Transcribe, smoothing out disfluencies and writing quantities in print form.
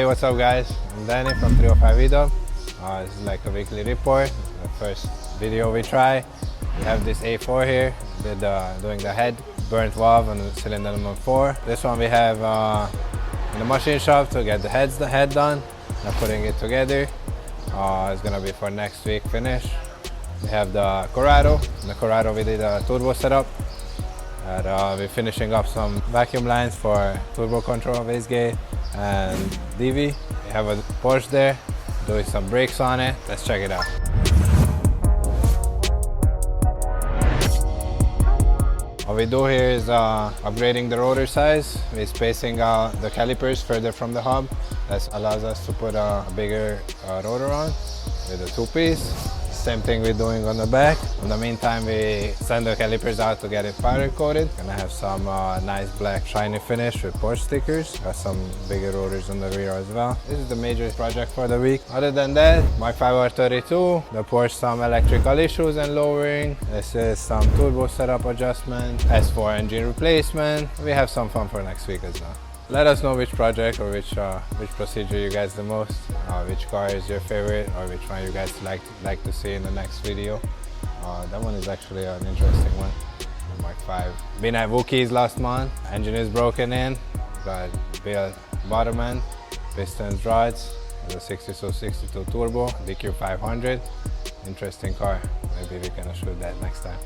what's up guys? I'm Danny from 305 VW. This is like a weekly report. The first video we try. We have this A4 here with doing the head, burnt valve on cylinder number 4. This one we have in the machine shop to get the head done. Now putting it together. It's gonna be for next week finish. We have the Corrado. In the Corrado we did a turbo setup. We're finishing up some vacuum lines for turbo control, wastegate and DV. We have a Porsche there, doing some brakes on it. Let's check it out. What we do here is upgrading the rotor size. We're spacing out the calipers further from the hub. That allows us to put a bigger rotor on with a 2-piece. Same thing we're doing on the back. In the meantime, we send the calipers out to get it powder coated. Gonna have some nice black shiny finish with Porsche stickers. Got some bigger rotors on the rear as well. This is the major project for the week. Other than that, my 5R32, the Porsche some electrical issues and lowering. This is some turbo setup adjustment, S4 engine replacement. We have some fun for next week as well. Let us know which project or which procedure you guys the most, which car is your favorite, or which one you guys like to see in the next video. That one is actually an interesting one, Mark 5. Been at Wookiees last month. Engine is broken in, got built bottom end, pistons, rods, the 62 turbo, DQ 500. Interesting car. Maybe we can shoot that next time.